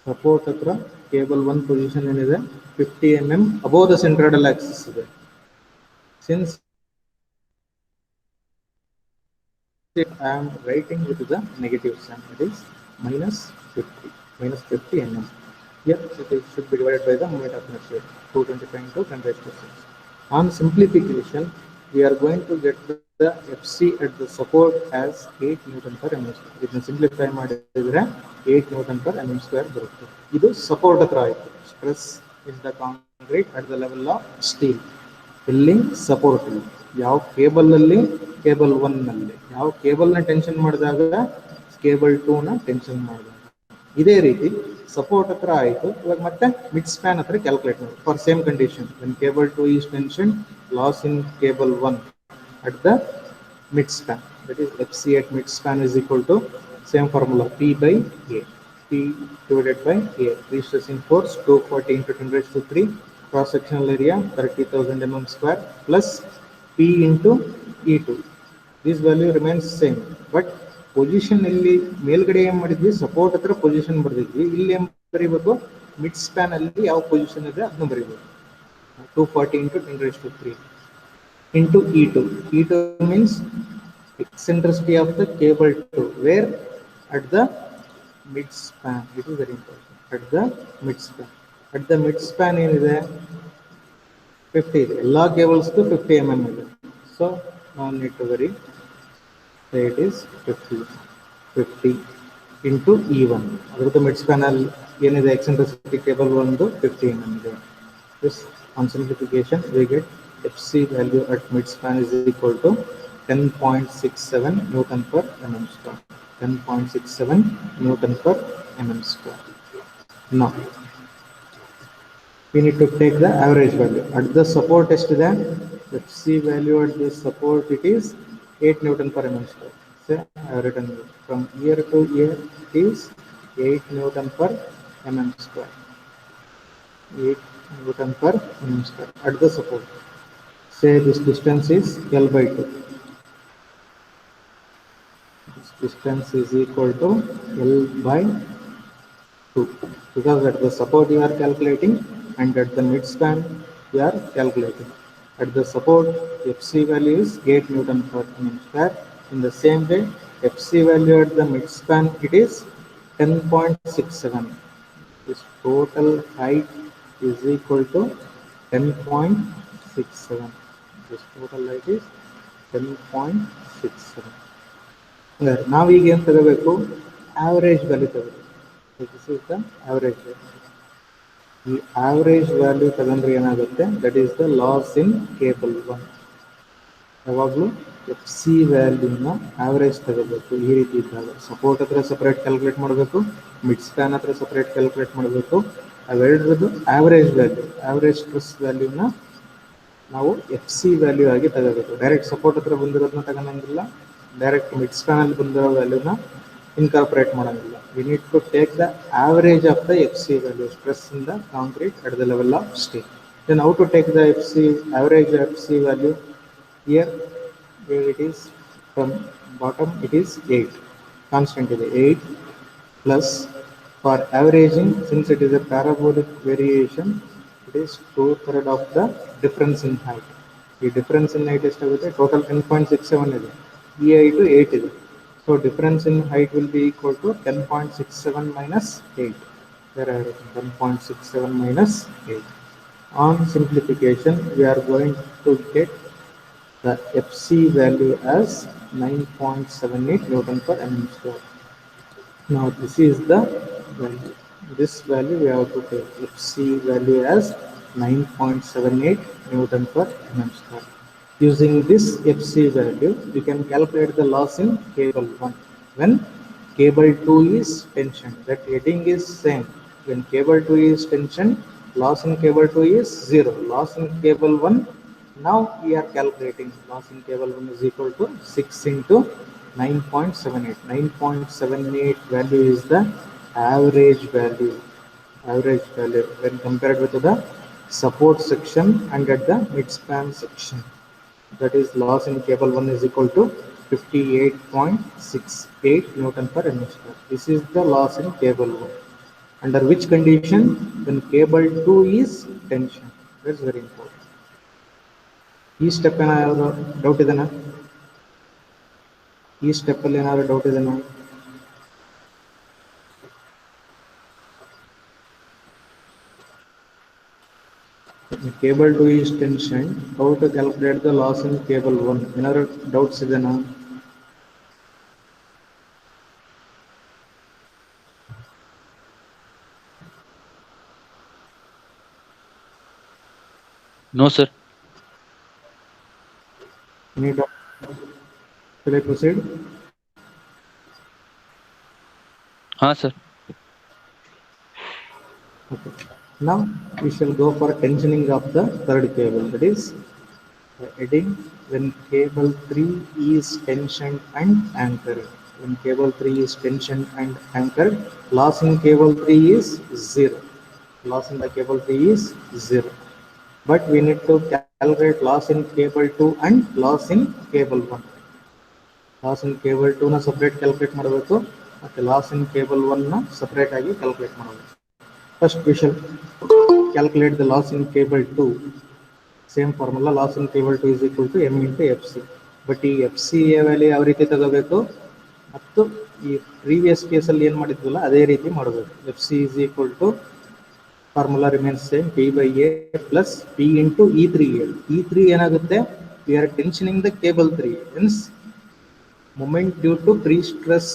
Support hatra cable 1 position ಏನಿದೆ? 50 mm above the centroidal axis ಇದೆ. Since I am writing with the negative sign, it is minus 50 mm. Here it should be divided by the moment of inertia, 225 into 10 raised to 6. On simplification, we are going to get the FC at the support as 8 Newton per mm square. ಇದನ್ನು simplify ಮಾಡಿದ್ರೆ 8 Newton per mm square ಬರುತ್ತೆ. ಇದು support ಹತ್ರ ಆಯಿತು. Stress in the concrete at the level of steel. ಇಲ್ಲಿ support ಇಲ್ಲ. ಯಾವ cable ಅಲ್ಲಿ? ಕೇಬಲ್ 1 ನಲ್ಲಿ. ಯಾವ ಕೇಬಲ್ ನ ಟೆನ್ಷನ್ ಮಾಡಿದಾಗ? ಕೇಬಲ್ 2 ನ ಟೆನ್ಷನ್ ಮಾಡಿದಾಗ. ಇದೇ ರೀತಿ ಸಪೋರ್ಟ್ ಹತ್ರ ಆಯಿತು. ಇವಾಗ ಮತ್ತೆ ಮಿಡ್ ಸ್ಪ್ಯಾನ್ ಹತ್ರ ಕ್ಯಾಲ್ಕುಲೇಟ್ ಮಾಡಿ. For same condition, when cable 2 is tensioned, loss in cable 1 at the mid span, that is FC at mid span is equal to same formula, P by A. P divided by A. Pre-stressing force 240 into 10 raised to 3, cross sectional area 30,000 mm square plus P into E2. This value remains same, but position ಇಲ್ಲಿ ಮೇಲ್ಗಡೆ ಏನ್ ಮಾಡಿದ್ವಿ, support ಹತ್ರ position ಬರೆದಿದ್ವಿ. ಇಲ್ಲಿ ಏನ್ ಬರೀಬೇಕು, mid span ಅಲ್ಲಿ ಯಾವ ಪೊಸಿಷನ್ ಇದೆ ಅದನ್ನ ಬರೀಬೇಕು. 240 into 10⁻³ into E2. E2 means eccentricity of the cable 2, where at the mid span. It is very important. At the mid span. At the mid span ಏನಿದೆ 50 ಇದೆ. ಎಲ್ಲ ಕೇಬಲ್ಸ್ದು 50 mm ಇದೆ. ಸೊ ನಾವು need to worry. It is 50 into E1. ಅದರದ್ದು mid span ಅಲ್ಲಿ ಏನಿದೆ, eccentricity cable ಒಂದು 50 mm ಇದೆ. This on simplification we get FC value at mid span is equal to 10.67 Newton per mm square. 10.67 Newton per mm square. Now we need to take the average value at the support test. Then FC value at the support, it is 8 Newton per mm square. So I have written from here to here it is 8 Newton per mm square. 8 Newton per mm square at the support. Say this distance is L by 2. This distance is equal to L by 2, because at the support you are calculating and at the mid span you are calculating. At the support FC value is 8 Newton per mm square. In the same way, FC value at the mid span, it is 10.67. This total height is equal to 10.67. This total height is 10.67. ನಾವೀಗ ಏನು ತಗೋಬೇಕು, average value ತಗೋಬೇಕು. This is the average value. ಈ average value ತಗೊಂಡ್ರೆ ಏನಾಗುತ್ತೆ, that is the loss in cable 1. ಯಾವಾಗಲೂ F C ವ್ಯಾಲ್ಯೂನ average ತಗೋಬೇಕು. ಈ ರೀತಿ ಇದ್ದಾಗ ಸಪೋರ್ಟ್ ಹತ್ರ ಸಪ್ರೇಟ್ ಕ್ಯಾಲ್ಕುಲೇಟ್ ಮಾಡಬೇಕು, ಮಿಡ್ ಸ್ಪ್ಯಾನ್ ಹತ್ರ ಸಪ್ರೇಟ್ ಕ್ಯಾಲ್ಕುಲೇಟ್ ಮಾಡಬೇಕು. ಅವೆರಡರದ್ದು ಆವರೇಜ್ ವ್ಯಾಲ್ಯೂ, ಆವರೇಜ್ ಸ್ಟ್ರೆಸ್ ವ್ಯಾಲ್ಯೂನ ನಾವು ಎಫ್ ಸಿ ವ್ಯಾಲ್ಯೂ ಆಗಿ ತಗೋಬೇಕು. ಡೈರೆಕ್ಟ್ ಸಪೋರ್ಟ್ ಹತ್ರ ಬಂದಿರೋದನ್ನ ತಗೊಳಂಗಿಲ್ಲ, ಡೈರೆಕ್ಟ್ ಮಿಡ್ ಸ್ಪ್ಯಾನ್ ಅಲ್ಲಿ ಬಂದಿರೋ ವ್ಯಾಲ್ಯೂನ ಇನ್ಕಾರ್ಪೊರೇಟ್ ಮಾಡಂಗಿಲ್ಲ. We need to take the average of the F C value, stress in the concrete at the level of steel. Then how to take the FC average FC value? Here where it is from bottom, it is 8 constant is 8 plus, for averaging, since it is a parabolic variation, it is 2/3 of the difference in height. The difference in height is total 10.67 is E height 8 is, so difference in height will be equal to 10.67 minus 8. There are 10.67 minus 8. On simplification, we are going to get the FC value as 9.78 Newton per mm square. Now this is the value. This value we have to take FC value as 9.78 Newton per mm square. Using this FC value, we can calculate the loss in cable 1. When cable 2 is tension, that heading is same. When cable 2 is tension, loss in cable 2 is 0. Loss in cable 1, now we are calculating loss in cable 1 is equal to 6 into 9.78. 9.78 value is the average value. Average value when compared with the support section and at the mid span section. That is loss in cable 1 is equal to 58.68 Newton per mm square. This is the loss in cable 1. Under which condition? When cable 2 is tension. That's very important. ಈ step ಏನಾದ್ರು doubt ಇದೆನಾ? ಈ step ಅಲ್ಲಿ ಏನಾದ್ರು doubt ಇದೆನಾ? Cable 2 is tension. How to calculate the loss in cable 1? ಏನಾದ್ರು doubts ಇದೆನಾ? No, sir. Any doubt? Shall I proceed? Sir. Okay. Now we shall go for tensioning of the third cable. That is heading when cable 3 is tensioned and anchored. When cable 3 is tensioned and anchored, loss in cable 3 is 0. Loss in the cable 3 is 0. But we need to calculate loss in cable 2 and loss in cable 1. Loss in cable 2 ನ separate calculate ಮಾಡಬೇಕು ಮತ್ತು loss in cable 1 ನ separate ಆಗಿ calculate ಮಾಡಬೇಕು. First we shall calculate the loss in cable 2. Same formula, loss in cable 2 is equal to M into F C. But ಈ F C value ಯಾವ ರೀತಿ ತಗೋಬೇಕು ಮತ್ತು ಈ ಪ್ರೀವಿಯಸ್ ಕೇಸಲ್ಲಿ ಏನು ಮಾಡಿದ್ವಲ್ಲ ಅದೇ ರೀತಿ ಮಾಡಬೇಕು. F C is equal to formula remains same, P by A plus P into E3A. E3 ಏನಾಗುತ್ತೆ, we are tensioning the cable 3, hence moment due to pre-stress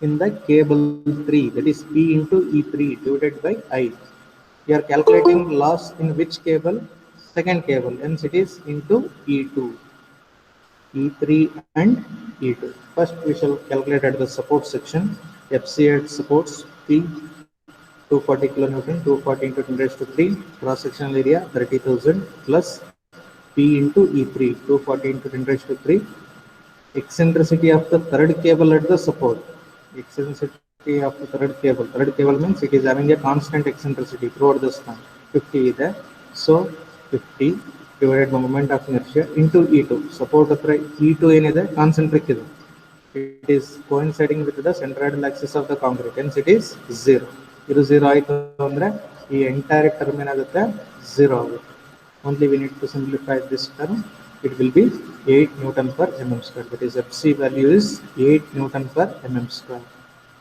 in the cable 3, that is P into E3 divided by I. You are calculating loss in which cable? Second cable, hence it is into E2, E3 and E2. First we shall calculate at the support section. FC at supports P 240 kilonewton, 240 into 10 raised to 3, cross sectional area 30,000 plus P into E3 240 into 10 raised to 3. Eccentricity of the third cable at the support. Eccentricity of the third cable means it is having a constant eccentricity throughout the span. 50 is there, so 50 divided by moment of inertia into E2. Support hatra E2 ಏನಿದೆ concentric ಇದೆ, it is coinciding with the centroidal axis of the concrete, hence it is 0. ಇದು 0 ಆಯಿತು ಅಂದ್ರೆ ಈ entire term ಏನಾಗುತ್ತೆ 0 ಆಗುತ್ತೆ. Only we need to simplify this term. It will be 8 Newton per mm square. That is FC value is 8 Newton per mm square.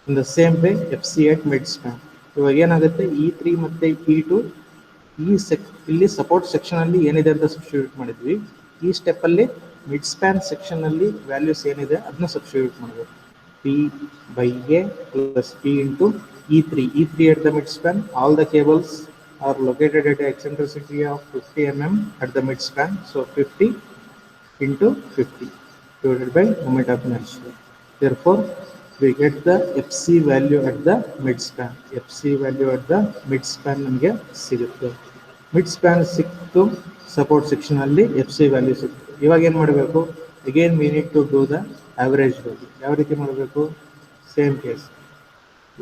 In the same way, FC at mid span. ಇವಾಗ ಏನಾಗುತ್ತೆ E3 ಮತ್ತೆ E2 ಇಲ್ಲಿ support section ಅಲ್ಲಿ ಏನಿದೆ ಅಂತ substitute ಮಾಡಿದ್ವಿ. ಈ step ಅಲ್ಲಿ ಮಿಡ್ ಸ್ಪ್ಯಾನ್ ಸೆಕ್ಷನ್ ಅಲ್ಲಿ ವ್ಯಾಲ್ಯೂಸ್ ಏನಿದೆ ಅದನ್ನ ಸಬ್ಸ್ಟಿಟ್ಯೂಟ್ ಮಾಡಬೇಕು. P by A plus P into E3. E3 at the mid span. All the cables are located at an eccentricity of 50 mm at the mid span. So 50 into 50 divided by moment of inertia. Therefore, we get the FC value at the mid span. FC value at the mid span ನಮಗೆ ಸಿಗುತ್ತೆ. Mid span ಸಿಕ್ತು, support section ಅಲ್ಲಿ FC value ಸಿಕ್ತು. ಇವಾಗ ಏನು ಮಾಡಬೇಕು, again we need to do the average value. ಯಾವ ರೀತಿ ಮಾಡಬೇಕು, ಸೇಮ್ ಕೇಸ್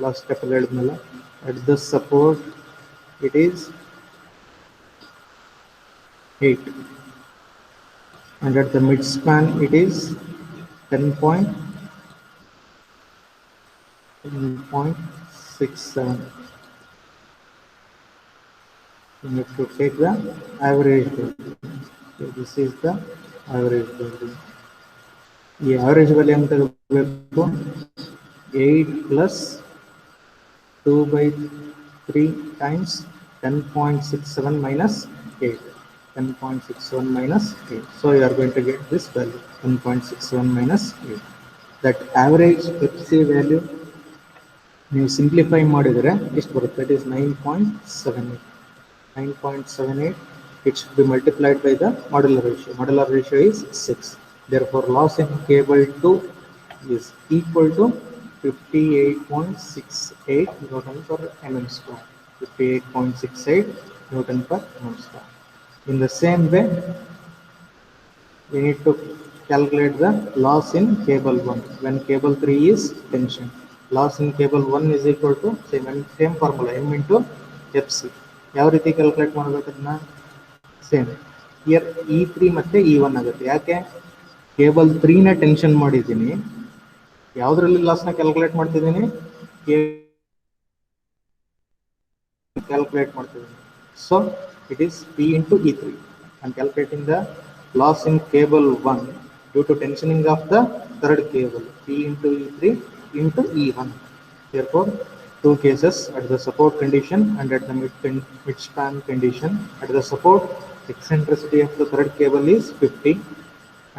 ಲಾಸ್ಟ್ ಸ್ಟೆಪ್ ಅಲ್ಲಿ ಹೇಳಿದ್ನಲ್ಲ, at the support it is 8 and at the mid span it is 10.67. You need to take the average value. So this is the average value. The average value ಅಂತ ತಗೋಬೇಕು 8 plus 2 by 3 times 10.67 minus 8. 10.61 minus 8. So you are going to get this value 10.61 minus 8. That average FC value ನೀವು simplify ಮಾಡಿದರೆ ಎಷ್ಟು ಬರುತ್ತೆ, that is 9.78. 9.78. It should be multiplied by the modular ratio. Modular ratio is 6. Therefore, loss in cable 2 is equal to 58.68 Newton per mm square. 58.68 Newton per mm square. In the same way, we need to calculate the loss in cable 1 when cable 3 is tension. Loss in cable 1 is equal to same formula, m into fc. ಯಾವ ರೀತಿ calculate ಮಾಡಬೇಕು ಅದನ್ನ, same year E3 ಮತ್ತೆ E1 ಆಗುತ್ತೆ. ಯಾಕೆ, cable 3 ನ tension ಮಾಡಿದ್ದೀನಿ, ಯಾವುದರಲ್ಲಿ ಲಾಸ್ನ ಕ್ಯಾಲ್ಕುಲೇಟ್ ಮಾಡ್ತಿದ್ದೀನಿ, ಕ್ಯಾಲ್ಕುಲೇಟ್ ಮಾಡ್ತಿದ್ದೀನಿ. So it is P into E3. I am calculating the loss in cable 1 due to tensioning of the third cable, P into E3 into E1. Therefore, two cases, at the support condition and at the mid span condition. At the support, eccentricity of the third cable is 50,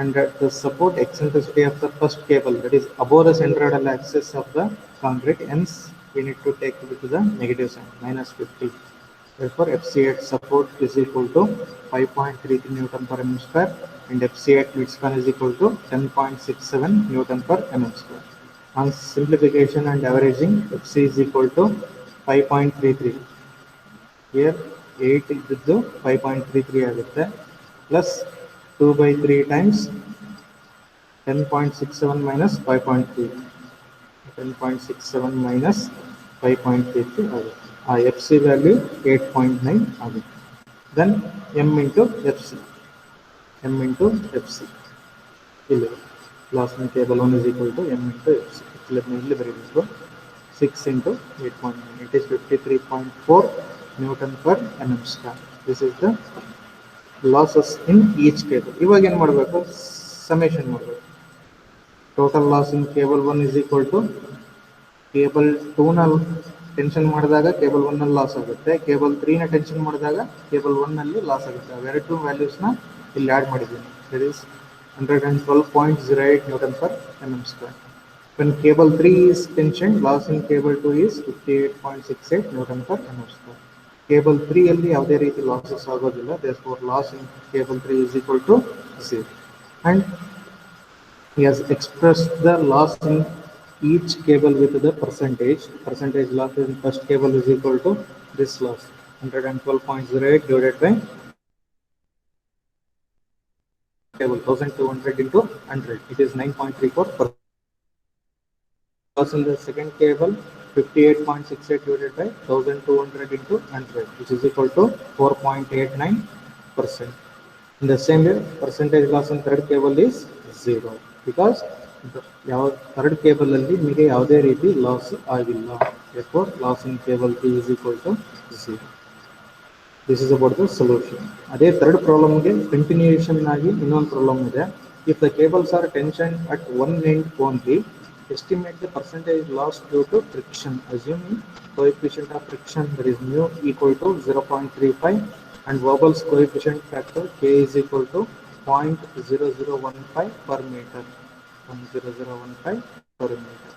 and at the support, eccentricity of the first cable, that is above the centroidal axis of the concrete, hence we need to take it to the negative sign, minus 50. Therefore, FC at support is equal to 5.33 Newton per mm square and FC at mid span is equal to 10.67 Newton per mm square. On simplification and averaging, FC is equal to 5.33. Here 8 ಇದ್ದು 5.33 ಆಗುತ್ತೆ, plus 2 by 3 times 10.67 minus 5.3. 10.67 minus 5.33 ಆಗುತ್ತೆ. ಆ FC value 8.9 ಆಗುತ್ತೆ. Then m into FC. M into FC. ಇಲ್ಲಿ Loss in cable 1 is equal to m into f. Let me bring this one. 6 into 8.9. It is 53.4 Newton per mm square. This is the losses in each cable. ಇವಾಗ ಏನು ಮಾಡಬೇಕು? Summation ಮಾಡಬೇಕು. Total loss in cable 1 is equal to cable 2 ನ tension ಮಾಡಿದಾಗ cable 1 ನಲ್ಲಿ loss ಆಗುತ್ತೆ, cable 3 ನ tension ಮಾಡಿದಾಗ ಕೇಬಲ್ 1 ನಲ್ಲಿ ಲಾಸ್ ಆಗುತ್ತೆ. ಅವೆರಡು ವ್ಯಾಲ್ಯೂಸ್ನ ಇಲ್ಲಿ ಆಡ್ ಮಾಡಿದ್ದೀನಿ. That is 112.08 Newton per mm square. When cable 3 is tensioned, loss in cable 2 is 58.68 Newton per mm square. Cable 3 ಅಲ್ಲಿ ಯಾವುದೇ ರೀತಿ ಲಾಸಸ್ ಆಗೋದಿಲ್ಲ. Therefore, loss in cable 3 is equal to 0. And he has expressed the loss in each cable with the percentage. Percentage loss in first cable is equal to this loss, 112.08 divided by cable 1200 into 100. It is 9.34%. Loss in the second cable, 58.68 divided by 1200 into 100, which is equal to 4.89%. In the same way, percentage loss in third cable is 0 because third cable alli ನಿಮಗೆ ಯಾವುದೇ ರೀತಿ loss ಆಗಿಲ್ಲ. Therefore, loss in cable 3 is equal to 0. This is about the solution. ಅದೇ third problem ಗೆ continuation ಆಗಿ ಇನ್ನೊಂದು problem ಇದೆ. If the cables are tensioned at one end only, estimate the percentage loss due to friction. Assuming coefficient of friction, that is mu equal to 0.35 and Wobbles coefficient factor K is equal to 0.0015 per meter. 0.0015 per meter.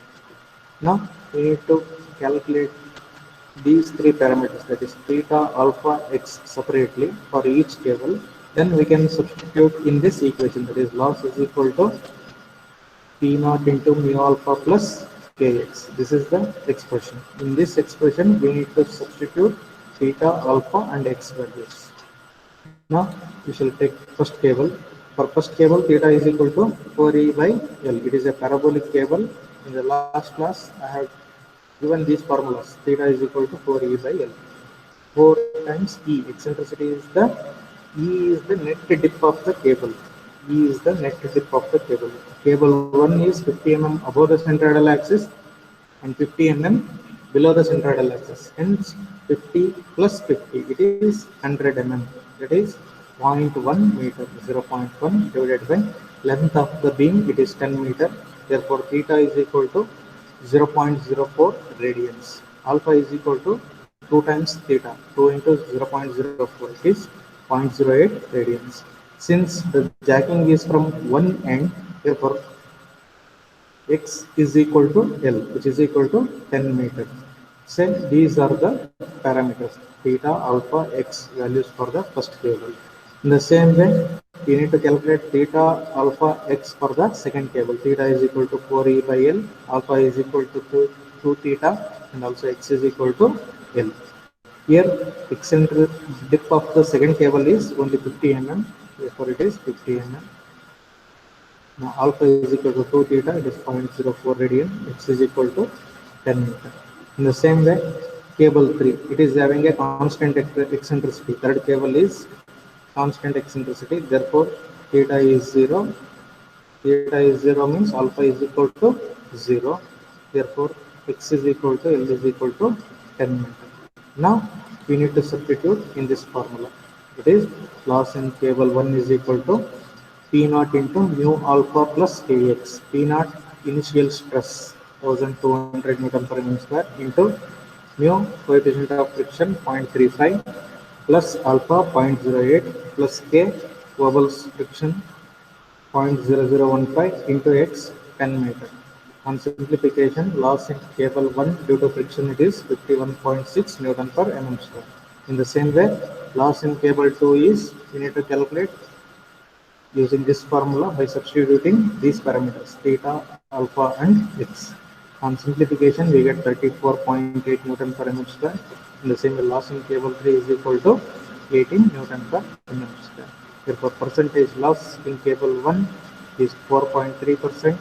Now we need to calculate these three parameters, that is theta, alpha, x separately for each cable. Then we can substitute in this equation, that is loss is equal to P0 into mu alpha plus Kx. This is the expression. In this expression, we need to substitute theta, alpha and x values. Now we shall take first cable. For first cable, theta is equal to 4E by L. It is a parabolic cable. In the last class, I have given these formulas. Theta is equal to 4E by L. 4 times E. Eccentricity is the E is the net dip of the cable. E is the net dip of the cable. Cable 1 is 50 mm above the centroidal axis and 50 mm below the centroidal axis. Hence 50 plus 50, it is 100 mm. That is 0.1 meter. 0.1 divided by length of the beam, it is 10 meter. Therefore, theta is equal to 0.04 radians. Alpha is equal to 2 times theta. 2 into 0.04, it is 0.08 radians. Since the jacking is from one end, therefore x is equal to L, which is equal to 10 meter. So these are the parameters, theta, alpha, x values for the first cable. In the same way, we need to calculate theta, alpha, x for the second cable. Theta is equal to 4E by L, alpha is equal to 2 theta, and also x is equal to L. Here, eccentric dip of the second cable is only 50 mm. Therefore, it is 50 mm. Now, alpha is equal to 2 theta, it is 0.04 radian, x is equal to 10 meter. In the same way, cable 3, it is having a constant eccentricity. Third cable is constant eccentricity, therefore, theta is 0. Theta is 0 means alpha is equal to 0. Therefore, x is equal to L is equal to 10 meter. Now, we need to substitute in this formula. It is loss in cable 1 is equal to P0 into mu alpha plus Kx. P0 initial stress 1200 Newton per mm square into mu coefficient of friction 0.35 plus alpha 0.08 plus K Wobbles friction 0.0015 into x 10 meter. On simplification, loss in cable 1 due to friction, it is 51.6 Newton per mm square. In the same way, loss in cable 2 is, we need to calculate using this formula by substituting these parameters, theta, alpha and x. On simplification, we get 34.8 Newton per mm square. In the same way, loss in cable 3 is equal to 18 Newton per mm square. Therefore, percentage loss in cable 1 is 4.3%.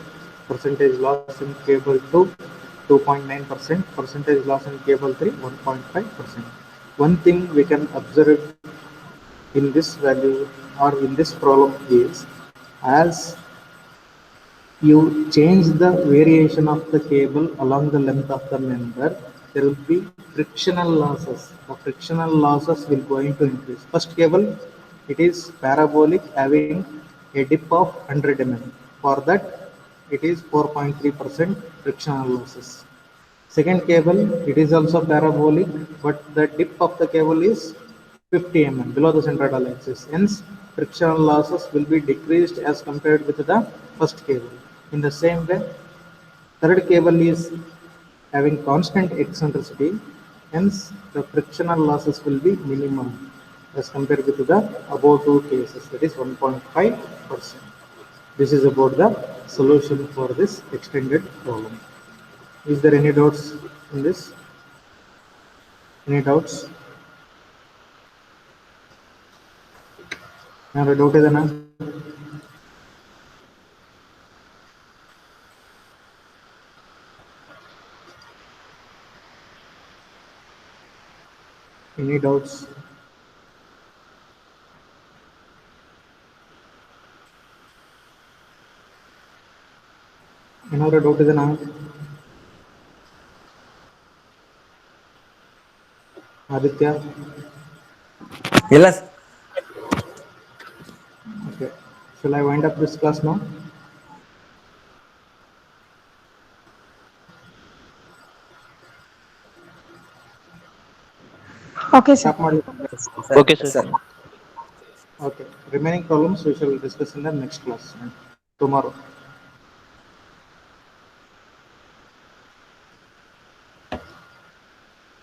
Percentage loss in cable 2, 2.9%. Percentage loss in cable 3, 1.5%. One thing we can observe in this value or in this problem is, as you change the variation of the cable along the length of the member, there will be frictional losses. The frictional losses will going to increase. First cable, it is parabolic, having a dip of 100 mm. For that, it is 4.3% frictional losses. Second cable, it is also parabolic, but the dip of the cable is 50 mm below the centroidal axis. Hence, frictional losses will be decreased as compared with the first cable. In the same way, third cable is having constant eccentricity. Hence, the frictional losses will be minimum as compared with the above two cases, that is 1.5%. This is about the solution for this extended problem. Is there any doubts in this? Any doubts? Now, doubt is enough. Any doubts? Another doubt is enough. Aditya? Yes. Okay. Shall I wind up this class now? Okay, sir. Stop ಮಾಡಿ. Okay, sir. Okay. Remaining problems we shall discuss in the next class tomorrow.